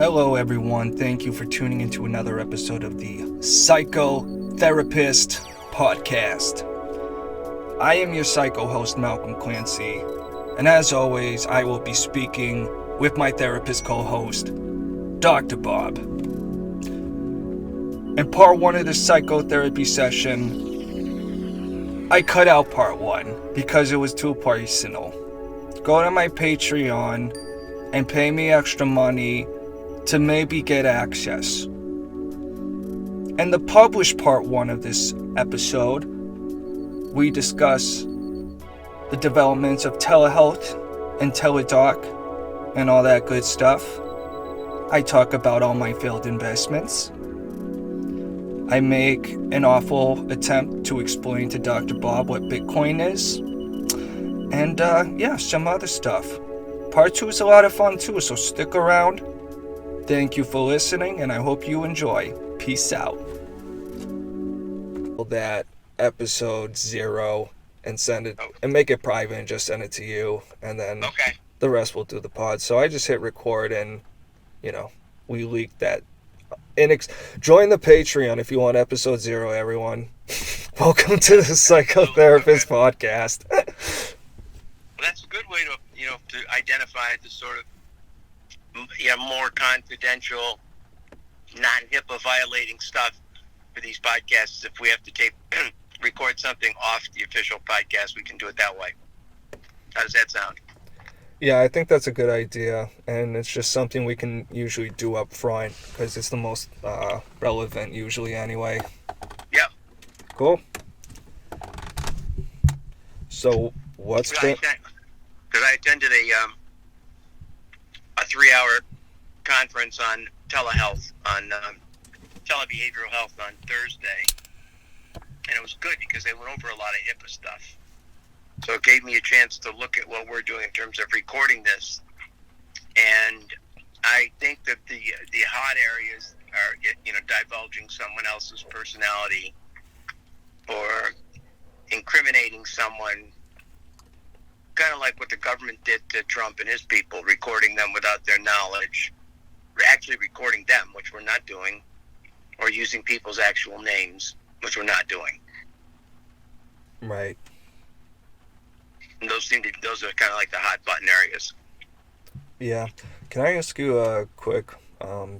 Hello, everyone. Thank you for tuning into another episode of the Psychotherapist Podcast. I am your psycho host, Malcolm Clancy, and as always, I will be speaking with my therapist co-host, Dr. Bob. In part one of this psychotherapy session, I cut out part one because it was too personal. Go to my Patreon and pay me extra money to maybe get access. In the published part one of this episode, we discuss the developments of telehealth and teledoc and all that good stuff. I talk about all my failed investments. I make an awful attempt to explain to Dr. Bob what Bitcoin is. And some other stuff. Part 2 is a lot of fun too, so stick around. Thank you for listening, and I hope you enjoy. Peace out. That episode 0 and send it and make it private and just send it to you, and then the rest will do the pod. So I just hit record, and we leaked that. Join the Patreon if you want episode 0, everyone. Welcome to the Psychotherapist Podcast. Well, that's a good way to identify the sort of more confidential, non-HIPAA violating stuff for these podcasts. If we have to record something off the official podcast, we can do it that way. How does that sound? Yeah, I think that's a good idea, and it's just something we can usually do up front because it's the most relevant usually anyway. Yep. Cool. So what's the? Because I attended a 3-hour conference on telehealth, on telebehavioral health on Thursday, and it was good because they went over a lot of HIPAA stuff. So it gave me a chance to look at what we're doing in terms of recording this, and I think that the hot areas are divulging someone else's personality or incriminating someone, kind of like what the government did to Trump and his people, recording them without their knowledge, actually recording them, which we're not doing, or using people's actual names, which we're not doing. Right. And those are kind of like the hot button areas. Yeah. Can I ask you a quick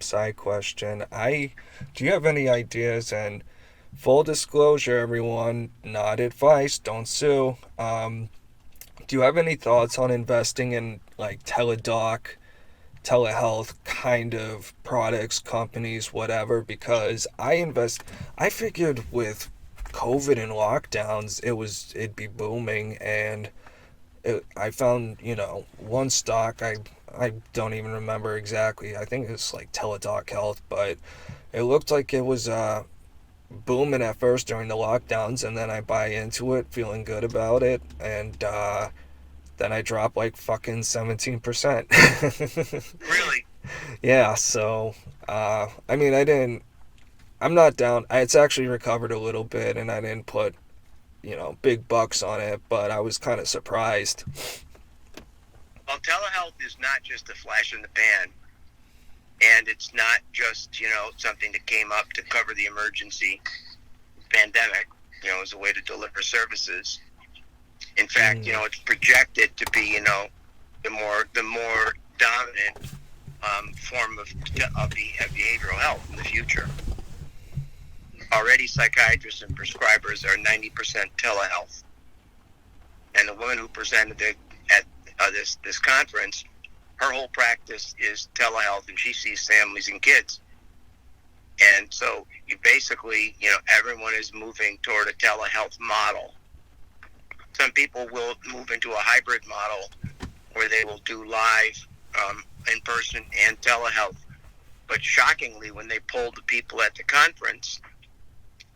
side question? Do you have any ideas, and full disclosure, everyone, not advice, don't sue. Do you have any thoughts on investing in like teledoc, telehealth kind of products, companies, whatever? Because I figured with COVID and lockdowns, it'd be booming, and I found, one stock, I don't even remember exactly. I think it's like Teladoc Health, but it looked like it was booming at first during the lockdowns, and then I buy into it feeling good about it, and then I drop like fucking 17%. Really? Yeah, so I'm not down. It's actually recovered a little bit, and I didn't put big bucks on it, but I was kind of surprised. Well, telehealth is not just a flash in the pan, and it's not just something that came up to cover the emergency pandemic, as a way to deliver services. In fact, it's projected to be the more dominant form of behavioral health in the future. Already, psychiatrists and prescribers are 90% telehealth. And the woman who presented at this conference, her whole practice is telehealth, and she sees families and kids. And so you basically, everyone is moving toward a telehealth model. Some people will move into a hybrid model where they will do live, in person, and telehealth. But shockingly, when they polled the people at the conference,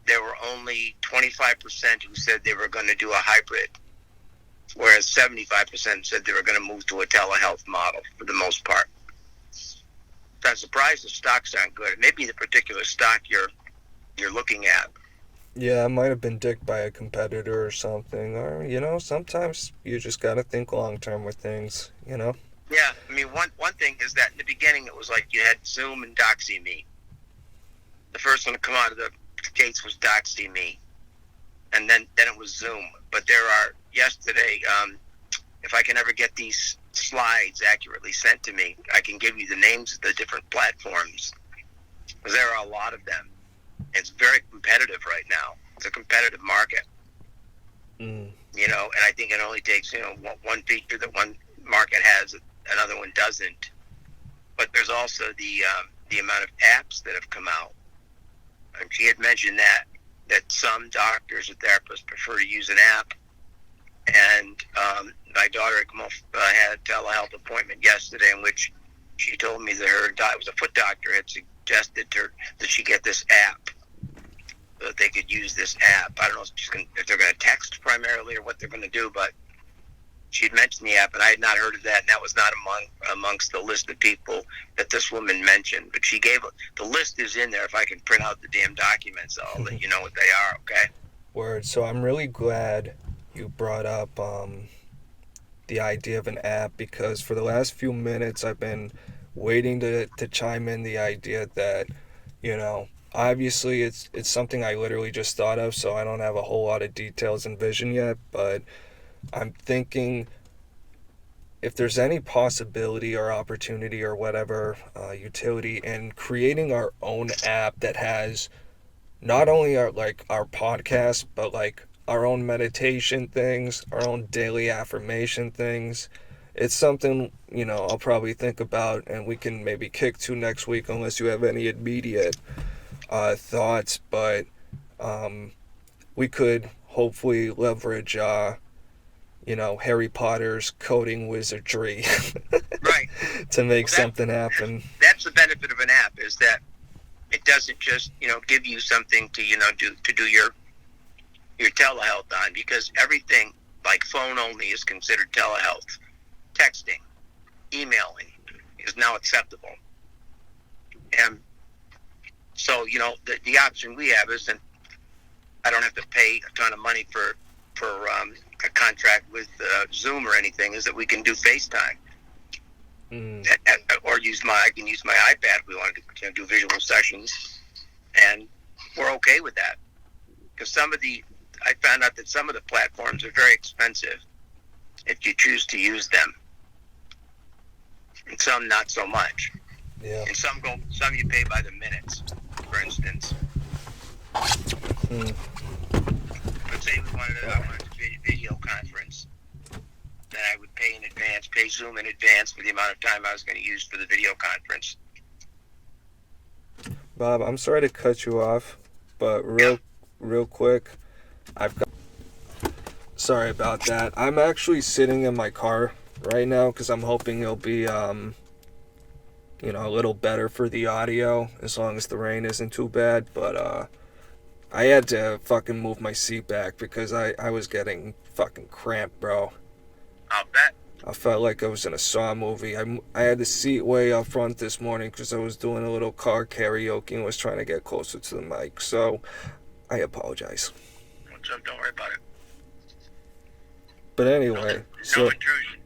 there were only 25% who said they were going to do a hybrid, whereas 75% said they were going to move to a telehealth model for the most part. So I'm surprised the stocks aren't good. It may be the particular stock you're looking at. Yeah, it might have been dicked by a competitor or something. Or, sometimes you just got to think long term with things, Yeah, I mean, one thing thing is that in the beginning it was like you had Zoom and DoxyMe. The first one to come out of the gates was DoxyMe, and then it was Zoom. But there are yesterday. If I can ever get these slides accurately sent to me, I can give you the names of the different platforms. Because there are a lot of them. It's very competitive right now. It's a competitive market. Mm. You know, and I think it only takes, you know, one feature that one market has, another one doesn't. But there's also the amount of apps that have come out. And she had mentioned that some doctors or therapists prefer to use an app. And my daughter had a telehealth appointment yesterday in which she told me that it was a foot doctor had suggested to her that she get this app so that they could use this app. I don't know if they're going to text primarily or what they're going to do, but she had mentioned the app, and I had not heard of that, and that was not amongst the list of people that this woman mentioned. But she gave the list is in there. If I can print out the damn documents, I'll let you know what they are. Okay. Word. So I'm really glad you brought up the idea of an app, because for the last few minutes I've been waiting to chime in the idea that, you know, obviously it's something I literally just thought of, so I don't have a whole lot of details and vision yet, but I'm thinking if there's any possibility or opportunity or whatever utility in creating our own app that has not only our podcast, but like our own meditation things, our own daily affirmation things. It's something, you know, I'll probably think about, and we can maybe kick to next week unless you have any immediate thoughts. But we could hopefully leverage, you know, Harry Potter's coding wizardry Right. to make something happen. That's the benefit of an app, is that it doesn't just, you know, give you something to, you know, do your telehealth on, because everything like phone only is considered telehealth. Texting, emailing is now acceptable. And so, you know, the option we have is that I don't have to pay a ton of money for a contract with Zoom or anything, is that we can do FaceTime. Or I can use my iPad if we want to do visual sessions, and we're okay with that. Because I found out that some of the platforms are very expensive if you choose to use them, and some not so much. Yeah. And some you pay by the minutes, for instance. Let's say I wanted to do a video conference, then I would pay in advance, pay Zoom in advance for the amount of time I was going to use for the video conference. Bob, I'm sorry to cut you off, but real quick, sorry about that. I'm actually sitting in my car right now because I'm hoping it'll be, you know, a little better for the audio as long as the rain isn't too bad. But I had to fucking move my seat back because I was getting fucking cramped, bro. I'll bet. I felt like I was in a Saw movie. I had the seat way up front this morning because I was doing a little car karaoke and was trying to get closer to the mic. So I apologize. Don't worry about it. But anyway, No intrusion.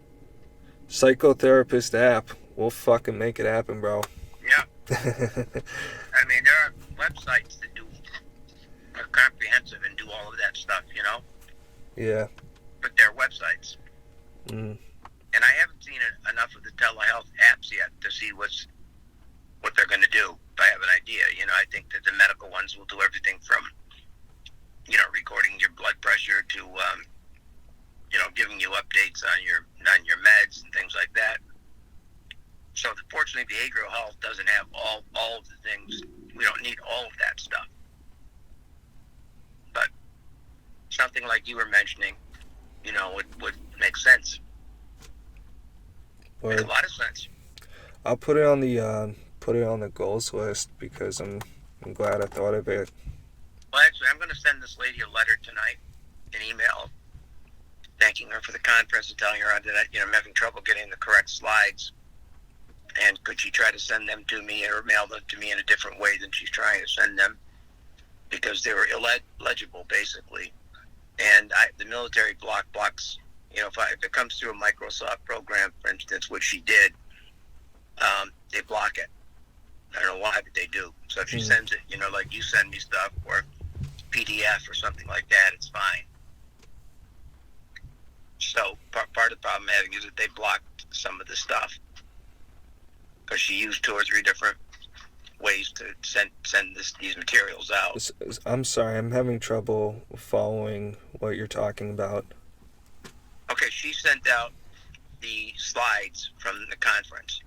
Psychotherapist app. We'll fucking make it happen, bro. Yeah. I mean, there are websites that are comprehensive and do all of that stuff, you know? Yeah. But they're websites. And I haven't seen enough of the telehealth apps yet to see what they're going to do. If I have an idea, you know, I think that the medical ones will do everything from, you know, recording your blood pressure to, you know, giving you updates on your meds and things like that. So fortunately, behavioral health doesn't have all of the things. We don't need all of that stuff. But something like you were mentioning, you know, would make sense. Makes a lot of sense. I'll put it on the goals list because I'm glad I thought of it. Well, actually, I'm going to send this lady a letter tonight, an email, thanking her for the conference and telling her that, you know, I'm having trouble getting the correct slides, and could she try to send them to me or mail them to me in a different way than she's trying to send them, because they were illegible, basically. And the military blocks, you know, if it comes through a Microsoft program, for instance, which she did, they block it. I don't know why, but they do. So if she Mm. sends it, like you send me stuff or PDF or something like that, it's fine. So part of the problem I'm having is that they blocked some of the stuff because she used 2 or 3 different ways to send these materials out. I'm sorry, I'm having trouble following what you're talking about. Okay, she sent out the slides from the conference.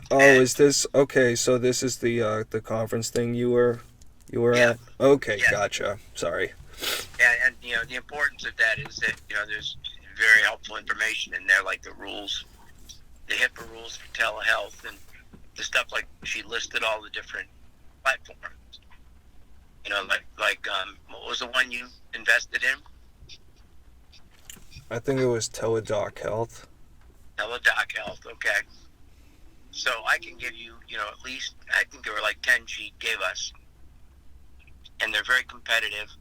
Oh, And- is this okay? So this is the conference thing you were Yeah. at? Okay, Yeah. Gotcha. Sorry. And the importance of that is that there's very helpful information in there, like the rules, the HIPAA rules for telehealth, and the stuff like she listed all the different platforms. What was the one you invested in? I think it was Teladoc Health. Teladoc Health. Okay. So I can give you, at least I think there were like 10 she gave us, and they're very competitive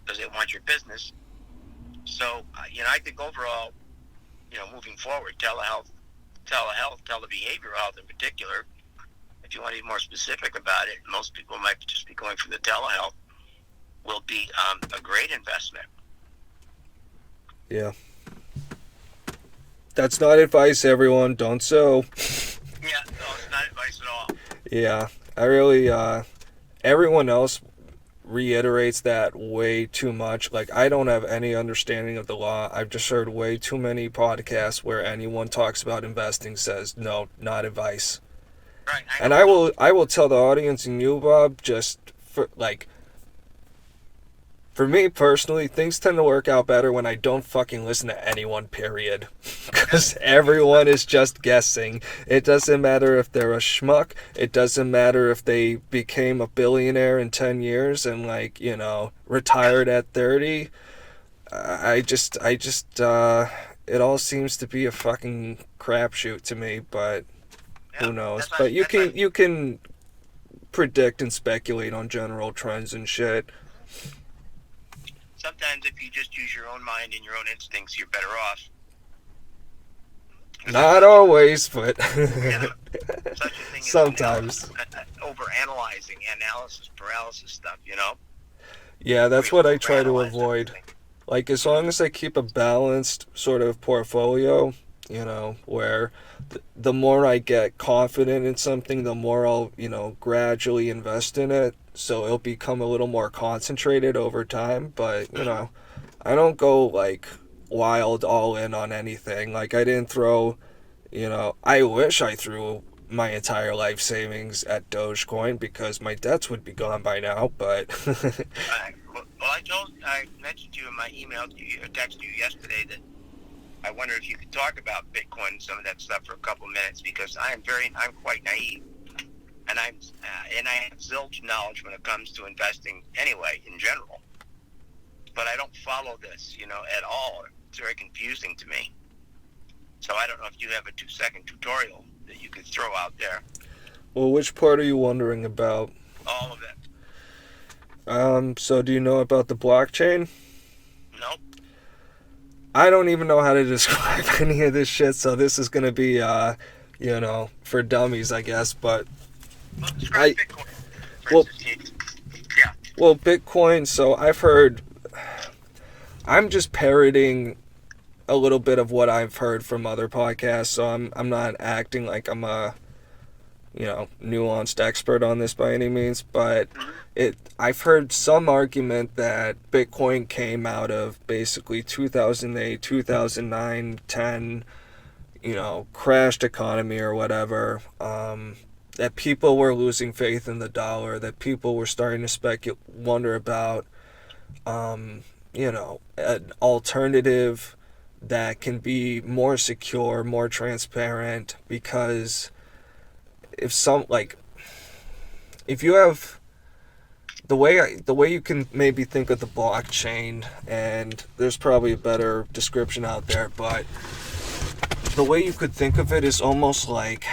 because they want your business. So I think overall, moving forward, telehealth, telebehavioral health in particular, if you want to be more specific about it, most people might just be going for the telehealth, will be a great investment. Yeah. That's not advice, everyone. Don't so. Yeah, no, it's not advice at all. Yeah, I really. Everyone else reiterates that way too much. Like, I don't have any understanding of the law. I've just heard way too many podcasts where anyone talks about investing says no, not advice. Right. And I will tell the audience and you, Bob, just for me personally, things tend to work out better when I don't fucking listen to anyone, period. Because everyone is just guessing. It doesn't matter if they're a schmuck. It doesn't matter if they became a billionaire in 10 years and, retired at 30. It all seems to be a fucking crapshoot to me, but who knows? But you can predict and speculate on general trends and shit. Sometimes if you just use your own mind and your own instincts, you're better off. Not always, but Such a thing sometimes. Overanalyzing, analysis paralysis stuff, Yeah, that's what I try to avoid. Like, as long as I keep a balanced sort of portfolio, where the more I get confident in something, the more I'll, gradually invest in it. So it'll become a little more concentrated over time. But, I don't go, wild all in on anything. Like, I didn't throw, I wish I threw my entire life savings at Dogecoin because my debts would be gone by now, but... I mentioned to you in my email to you, or text you yesterday that I wonder if you could talk about Bitcoin and some of that stuff for a couple of minutes because I'm quite naive, and I have zilch knowledge when it comes to investing anyway in general, but I don't follow this, at all. It's very confusing to me. So I don't know if you have a 2-second tutorial that you could throw out there. Well, which part are you wondering about? All of it. So do you know about the blockchain? Nope. I don't even know how to describe any of this shit, so this is gonna be, for dummies, I guess, but... Well, describe Bitcoin, for instance. Yeah. Well, Bitcoin, so I've heard... I'm just parroting a little bit of what I've heard from other podcasts, so I'm not acting like I'm a, nuanced expert on this by any means, but I've heard some argument that Bitcoin came out of basically 2008, 2009, 10, crashed economy or whatever, that people were losing faith in the dollar, that people were starting to wonder about, an alternative that can be more secure, more transparent, because if you have the way you can maybe think of the blockchain, and there's probably a better description out there, but the way you could think of it is almost like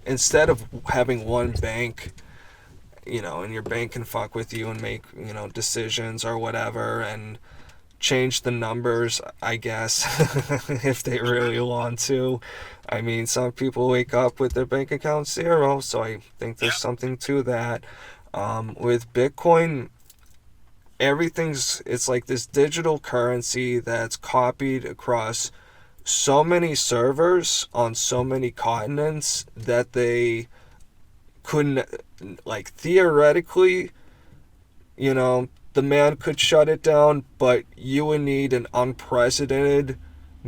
instead of having one bank, and your bank can fuck with you and make, decisions or whatever and change the numbers, I guess, if they really want to. I mean, some people wake up with their bank account zero, so I think there's something to that. With Bitcoin, it's like this digital currency that's copied across so many servers on so many continents that they couldn't, like, theoretically, the man could shut it down, but you would need an unprecedented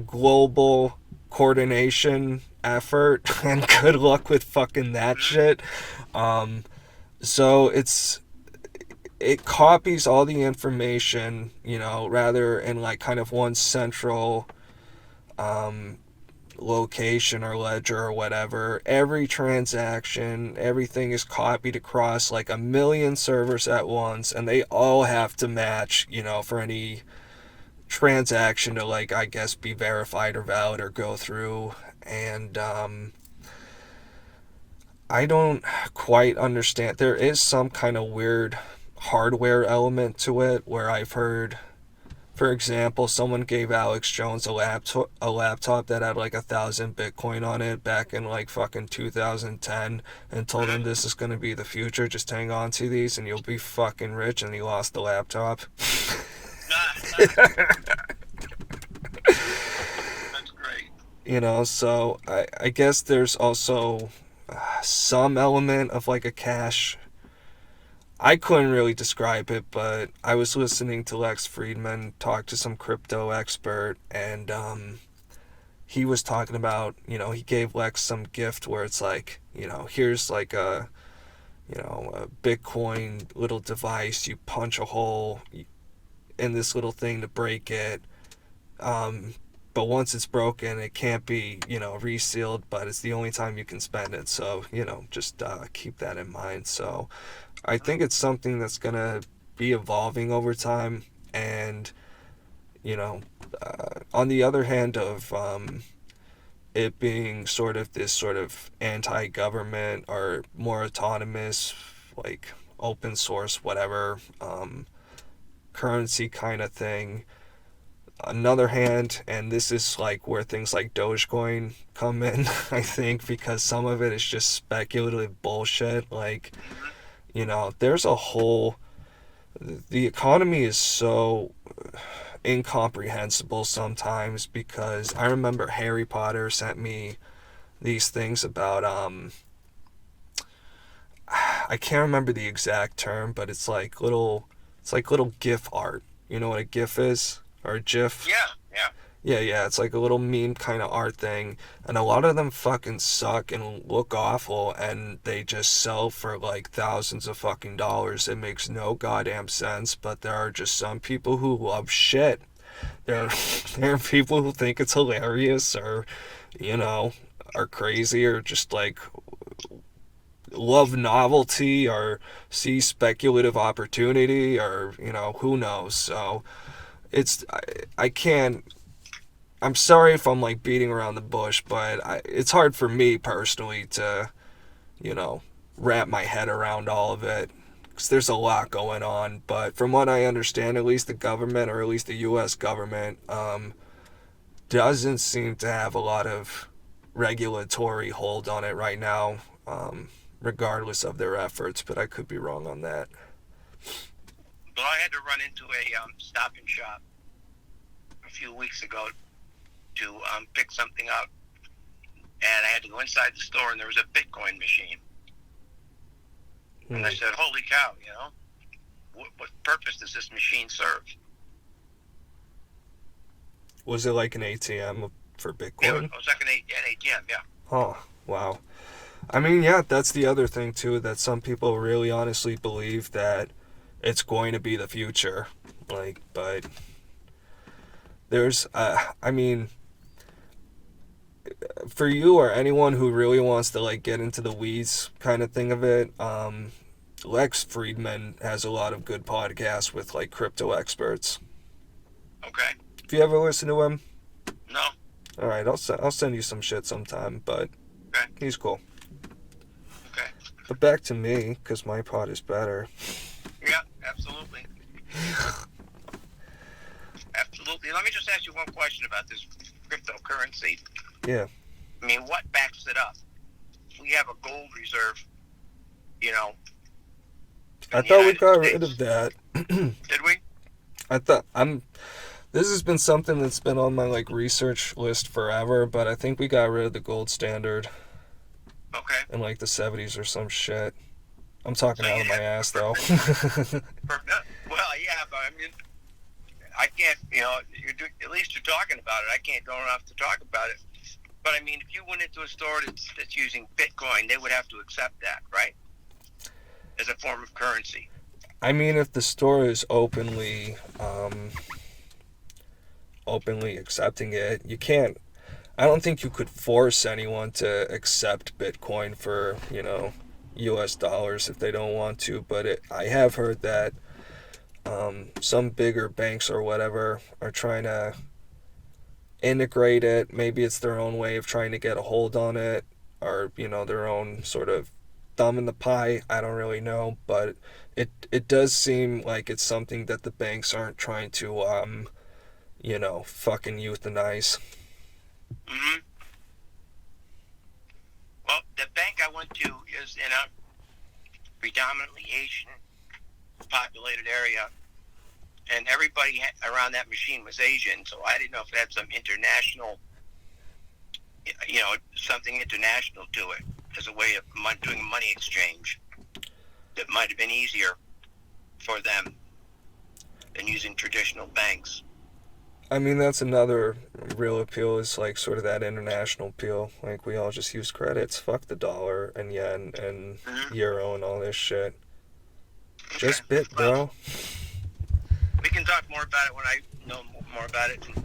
global coordination effort, and good luck with fucking that shit. So it copies all the information, rather in like kind of one central location or ledger or whatever. Every transaction, everything is copied across like a million servers at once, and they all have to match, for any transaction to, like, I guess, be verified or valid or go through. And I don't quite understand. There is some kind of weird hardware element to it where I've heard, for example, someone gave Alex Jones a laptop that had like 1,000 Bitcoin on it back in like fucking 2010, and told him this is going to be the future. Just hang on to these and you'll be fucking rich. And he lost the laptop. That's great. So I guess there's also some element of like a cash. I couldn't really describe it, but I was listening to Lex Friedman talk to some crypto expert, and he was talking about, he gave Lex some gift where it's like, here's like a Bitcoin little device. You punch a hole in this little thing to break it. But once it's broken, it can't be, resealed, but it's the only time you can spend it. So, just keep that in mind. So I think it's something that's going to be evolving over time. And, on the other hand of it being sort of this sort of anti-government or more autonomous, like open source, whatever, currency kind of thing. Another hand, and this is like where things like Dogecoin come in, I think, because some of it is just speculative bullshit. Like, there's a whole, the economy is so incomprehensible sometimes, because I remember Harry Potter sent me these things about, I can't remember the exact term, but it's like little GIF art. You know what a GIF is? Or a GIF? Yeah, it's like a little meme kind of art thing, and a lot of them fucking suck and look awful, and they just sell for like thousands of fucking dollars. It makes no goddamn sense, but there are just some people who love shit. There are people who think it's hilarious, or, are crazy, or just like love novelty, or see speculative opportunity, or, who knows. So I'm sorry if I'm like beating around the bush, but it's hard for me personally to, wrap my head around all of it, because there's a lot going on. But from what I understand, at least the government, or at least the U.S. government, doesn't seem to have a lot of regulatory hold on it right now, regardless of their efforts, but I could be wrong on that. Well, I had to run into a Stop and Shop a few weeks ago to pick something up, and I had to go inside the store, and there was a Bitcoin machine. And I said, "Holy cow! What purpose does this machine serve?" Was it like an ATM for Bitcoin? It was like an ATM, yeah. Oh, wow. I mean, yeah, that's the other thing too, that some people really honestly believe that it's going to be the future. Like, but there's, I mean, for you or anyone who really wants to like get into the weeds kind of thing of it, Lex Friedman has a lot of good podcasts with like crypto experts. Okay. Have you ever listened to him? No. All right, I'll send you some shit sometime, but okay. He's cool. Okay. But back to me, because my pod is better. Yeah, absolutely. After let me just ask you one question about this cryptocurrency. Yeah. I mean, what backs it up? We have a gold reserve, you know. I in the thought we United got States. rid of that. Did we? This has been something that's been on my like research list forever, but I think we got rid of the gold standard Okay. in like the 70s or some shit. I'm talking So out you of my have- ass though. Well, yeah, but I mean, I can't. You know, at least you're talking about it. I can't go enough to talk about it. But I mean, if you went into a store that's using Bitcoin, they would have to accept that, right? As a form of currency. I mean, if the store is openly accepting it, you can't. I don't think you could force anyone to accept Bitcoin for, US dollars if they don't want to, but I have heard that some bigger banks or whatever are trying to integrate it. Maybe it's their own way of trying to get a hold on it, or, their own sort of thumb in the pie. I don't really know, but it does seem like it's something that the banks aren't trying to, fucking euthanize. Mm-hmm. Well, the bank I went to is in a predominantly Asian populated area, and everybody around that machine was Asian, so I didn't know if it had some international, something international to it as a way of doing money exchange that might have been easier for them than using traditional banks. I mean, that's another real appeal, is like sort of that international appeal. Like, we all just use credits. Fuck the dollar and yen and euro and all this shit. Okay. Just bit, bro. Well, we can talk more about it when I know more about it and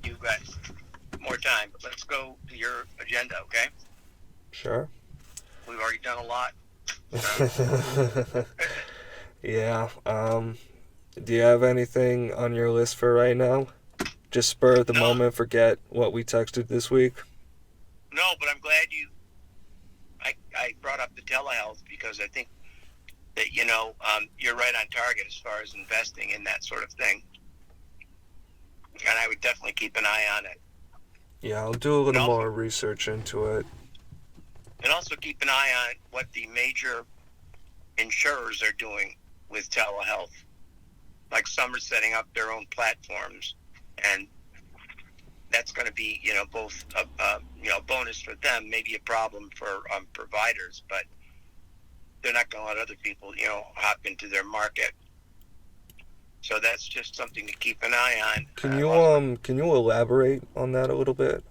you've got more time. But let's go to your agenda, okay? Sure. We've already done a lot. Yeah. Do you have anything on your list for right now? Just spur of the moment, forget what we texted this week? No, but I'm glad I brought up the telehealth, because I think that, you're right on target as far as investing in that sort of thing. And I would definitely keep an eye on it. Yeah, I'll do a little more research into it. And also keep an eye on what the major insurers are doing with telehealth. Like, some are setting up their own platforms, and that's going to be, both a bonus for them, maybe a problem for providers, but they're not going to let other people, hop into their market. So that's just something to keep an eye on. Can you elaborate on that a little bit?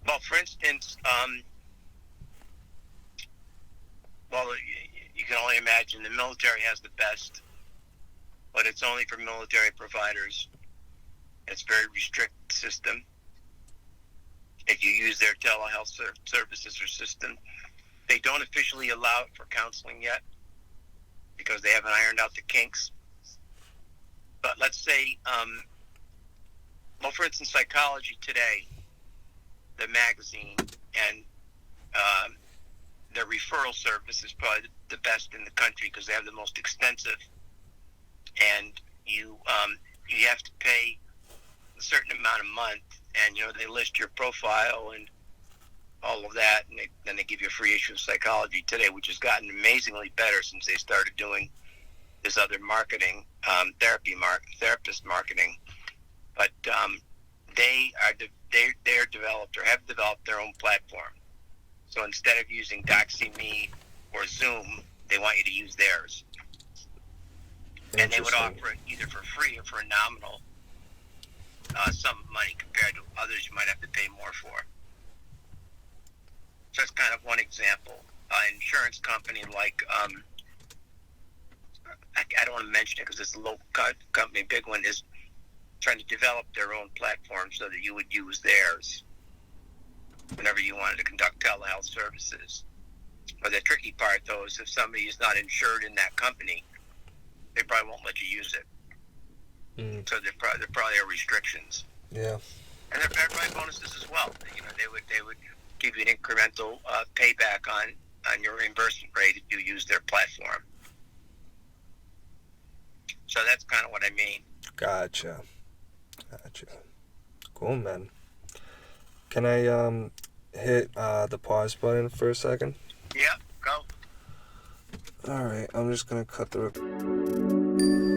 Well, for instance, you can only imagine the military has the best, but it's only for military providers. It's a very restricted system. If you use their telehealth services or system, they don't officially allow it for counseling yet, because they haven't ironed out the kinks. But let's say, for instance, Psychology Today, the magazine, and their referral service is probably the best in the country, because they have the most extensive, and you have to pay a certain amount a month, and they list your profile and all of that, and then they give you a free issue of Psychology Today, which has gotten amazingly better since they started doing this other marketing, therapist marketing. But they are developed, or have developed, their own platform. So instead of using DoxyMe or Zoom, they want you to use theirs. And they would offer it either for free or for a nominal sum of money compared to others you might have to pay more for. So that's kind of one example. An insurance company like, I don't want to mention it because it's a local company, big one, is trying to develop their own platform so that you would use theirs whenever you wanted to conduct telehealth services. But the tricky part, though, is if somebody is not insured in that company, they probably won't let you use it. So there probably are restrictions. Yeah. And there are probably bonuses as well. They would give you an incremental payback on your reimbursement rate if you use their platform. So that's kind of what I mean. Gotcha. Gotcha. Cool, man. Can I hit the pause button for a second? Yep, go. All right, I'm just gonna cut the.